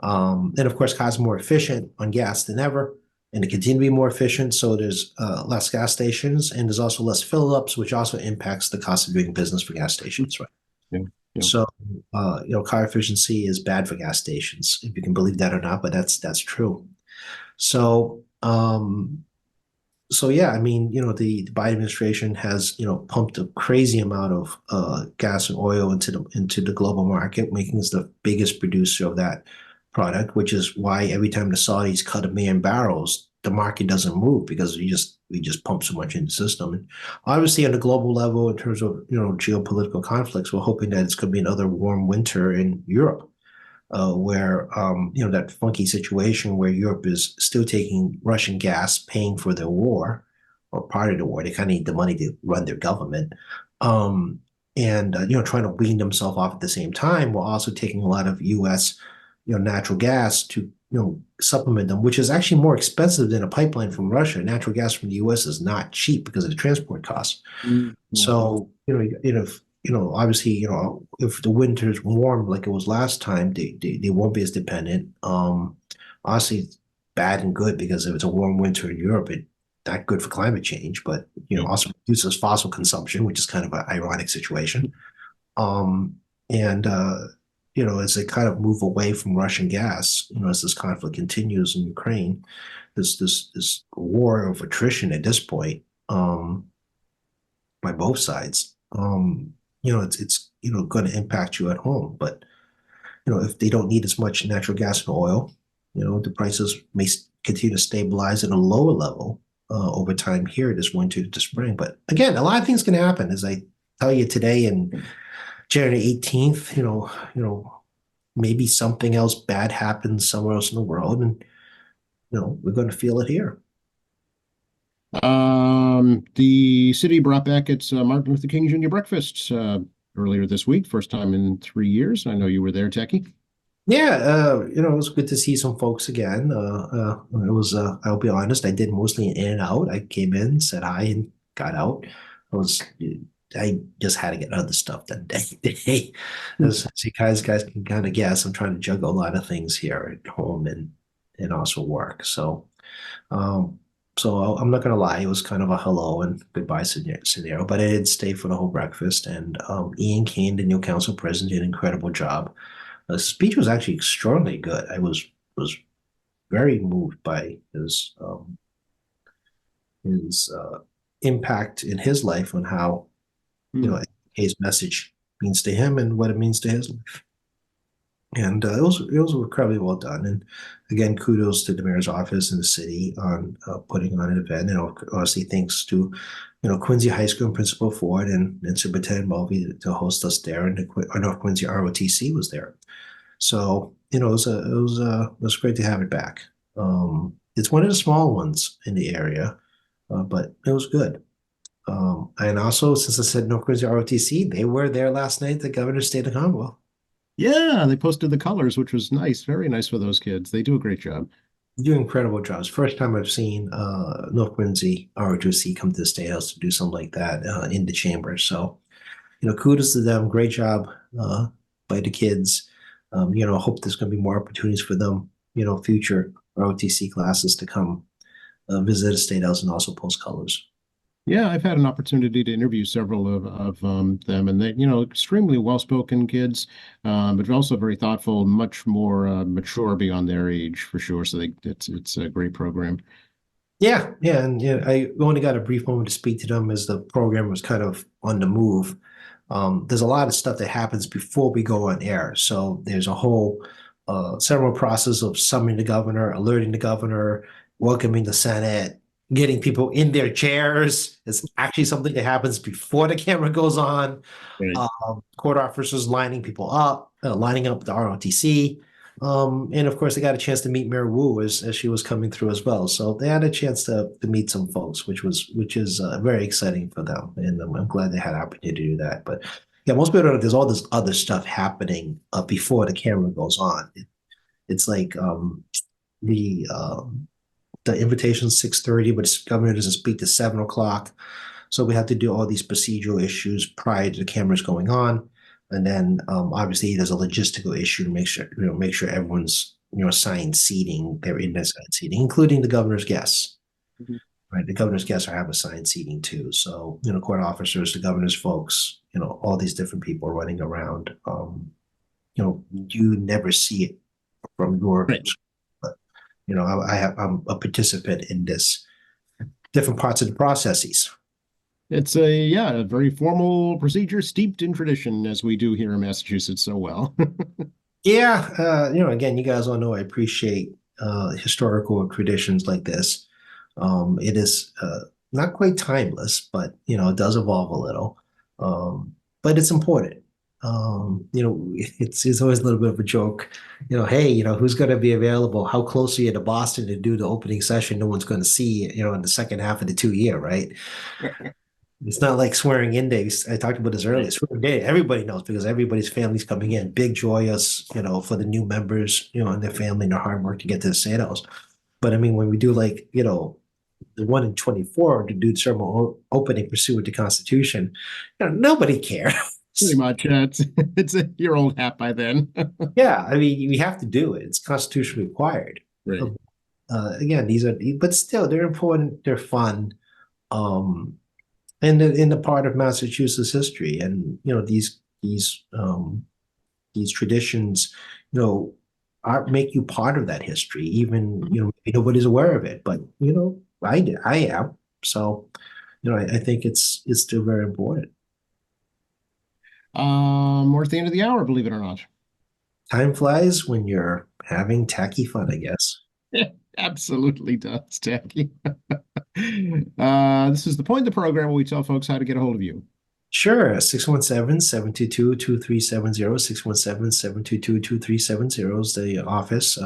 And of course, cars are more efficient on gas than ever, and they continue to be more efficient. So there's less gas stations, and there's also less fill-ups, which also impacts the cost of doing business for gas stations, right? Yeah. Yeah. So, car efficiency is bad for gas stations, if you can believe that or not, but that's true. So, yeah, I mean, the Biden administration has, pumped a crazy amount of gas and oil into the global market, making us the biggest producer of that product, which is why every time the Saudis cut 1 million barrels, the market doesn't move because we just pump so much in the system. And obviously, on a global level, in terms of geopolitical conflicts, we're hoping that it's going to be another warm winter in Europe, where that funky situation where Europe is still taking Russian gas, paying for their war or part of the war. They kind of need the money to run their government, and trying to wean themselves off at the same time, while also taking a lot of U.S. Natural gas to supplement them, which is actually more expensive than a pipeline from Russia. Natural gas from the U.S. is not cheap because of the transport costs. Mhm. So obviously, if the winter's warm like it was last time, they won't be as dependent. honestly, it's bad and good because if it's a warm winter in Europe, it not good for climate change, but Yeah. also reduces fossil consumption, which is kind of an ironic situation. Um, and as they kind of move away from Russian gas, as this conflict continues in Ukraine, this war of attrition at this point, by both sides, it's going to impact you at home. But if they don't need as much natural gas and oil, the prices may continue to stabilize at a lower level over time here this winter to spring. But again, a lot of things can happen, as I tell you today and January 18th, maybe something else bad happens somewhere else in the world, and we're going to feel it here. The city brought back its Martin Luther King Jr. breakfast earlier this week, first time in 3 years. I know you were there, Techie. Yeah, it was good to see some folks again. It was, I'll be honest, I did mostly in and out. I came in, said hi, and got out. I just had to get other stuff done day. As you guys can kind of guess, I'm trying to juggle a lot of things here at home and also work. Um, so I'm not gonna lie, it was kind of a hello and goodbye scenario, but I did stay for the whole breakfast. And Ian Kane, the new council president, did an incredible job. The speech was actually extraordinarily good. I was very moved by his impact in his life on how his message means to him and what it means to his life. And it was incredibly well done. And again, kudos to the mayor's office and the city on putting on an event. And obviously, thanks to Quincy High School and Principal Ford and Superintendent Mulvey to host us there, and North Quincy ROTC was there. So it was great to have it back. It's one of the small ones in the area, but it was good. And also, since I said North Quincy ROTC, they were there last night. The governor's state of Commonwealth. Yeah, they posted the colors, which was nice. Very nice for those kids. They do a great job. They do incredible jobs. First time I've seen North Quincy ROTC come to the State House to do something like that in the chamber. So, kudos to them. Great job by the kids. I hope there's going to be more opportunities for them, future ROTC classes to come visit the State House and also post colors. Yeah, I've had an opportunity to interview several of them, and they, extremely well-spoken kids, but also very thoughtful, much more mature beyond their age for sure. So it's a great program. Yeah, yeah, and I only got a brief moment to speak to them as the program was kind of on the move. There's a lot of stuff that happens before we go on air. So there's a whole several process of summoning the governor, alerting the governor, welcoming the Senate, getting people in their chairs. It's actually something that happens before the camera goes on. Right. Court officers lining people up, lining up the ROTC. And of course, they got a chance to meet Mayor Wu as she was coming through as well. So they had a chance to meet some folks, which is very exciting for them. And I'm glad they had an opportunity to do that. But yeah, most people don't know there's all this other stuff happening before the camera goes on. It's like the invitation 6:30, but the governor doesn't speak to 7 o'clock. So we have to do all these procedural issues prior to the cameras going on. And then obviously there's a logistical issue to make sure everyone's assigned seating. They're in assigned seating, including the governor's guests. Mhm. Right, the governor's guests have assigned seating too. So court officers, the governor's folks, all these different people running around. You never see it from your. Right. But I'm a participant in this different parts of the processes. It's a very formal procedure steeped in tradition, as we do here in Massachusetts so well. Yeah, again, you guys all know I appreciate historical traditions like this. It is not quite timeless, but it does evolve a little. But it's important. It's always a little bit of a joke. Hey, who's going to be available? How close are you to Boston to do the opening session? No one's going to see, in the second half of the 2 year, right? It's not like swearing in days. I talked about this earlier. Swearing day, everybody knows because everybody's family's coming in. Big joyous, for the new members, and their family and their hard work to get to the State House. But I mean, when we do the 1 in 24 to do ceremonial opening pursuant to Constitution, nobody cares. Pretty much. It's a year old hat by then. Yeah, I mean, we have to do it. It's constitutionally required. Right. Again, these are, but still, they're important. They're fun. Um, and in the part of Massachusetts history, and these traditions, are make you part of that history. Even maybe nobody's aware of it, but I am. So, I think it's still very important. We're at the end of the hour, believe it or not. Time flies when you're having tacky fun, I guess. Absolutely does, Jackie. This is the point of the program where we tell folks how to get a hold of you. Sure, 617-722-2370, 617-722-2370 is the office.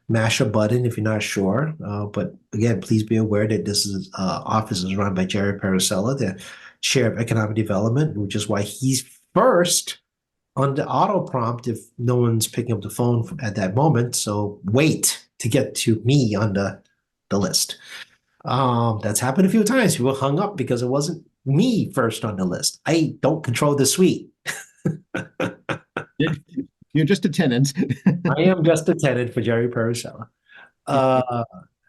Mash a button if you're not sure. But again, please be aware that this office is run by Jerry Paracella, the Chair of Economic Development, which is why he's first on the auto prompt if no one's picking up the phone at that moment. So wait to get to me on the list. That's happened a few times. People hung up because it wasn't me first on the list. I don't control the suite. You're just a tenant. I am just a tenant for Jerry Paracella.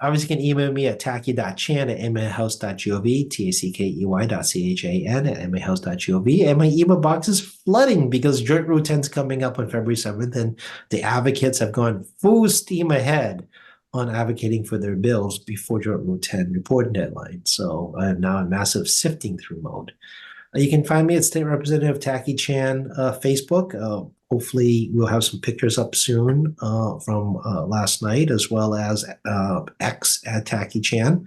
Obviously, you can email me at tackey.chan@mahouse.gov, tackey.chan@mahouse.gov. And my email box is flooding because Joint Route 10 is coming up on February 7th, and the advocates have gone full steam ahead on advocating for their bills before Joint Route 10 reporting deadline. So I am now in massive sifting through mode. You can find me at State Representative Tacky Chan Facebook. Hopefully, we'll have some pictures up soon from last night, as well as X at Tacky Chan,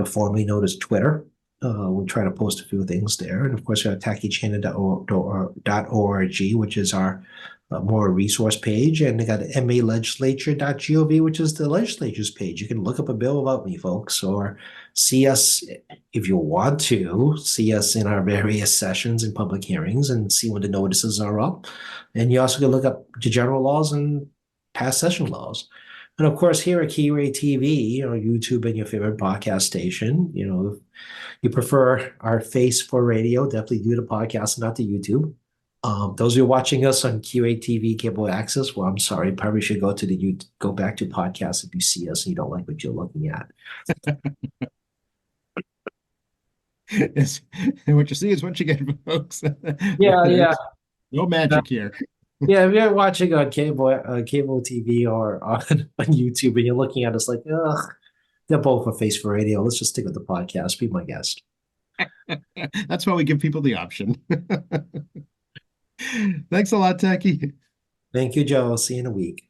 formerly known as Twitter. We'll try to post a few things there. And of course, we have tackychan.org, which is our more resource page. And they got malegislature.gov, which is the legislature's page. You can look up a bill about me, folks, or see us if you want to see us in our various sessions and public hearings and see when the notices are up. And you also can look up the general laws and past session laws. And of course, here at Keyway TV, YouTube and your favorite podcast station, if you prefer our face for radio, definitely do the podcast, not the YouTube. Those who are watching us on QA TV cable access, well, I'm sorry, probably should go back to podcasts if you see us and you don't like what you're looking at. Yes. And what you see is what you get, folks. Yeah. No magic here. Yeah, if you're watching on cable TV or on YouTube and you're looking at us like, ugh, they're both a face for radio. Let's just stick with the podcast. Be my guest. That's why we give people the option. Thanks a lot, Tacky. Thank you, Joe. See you in a week.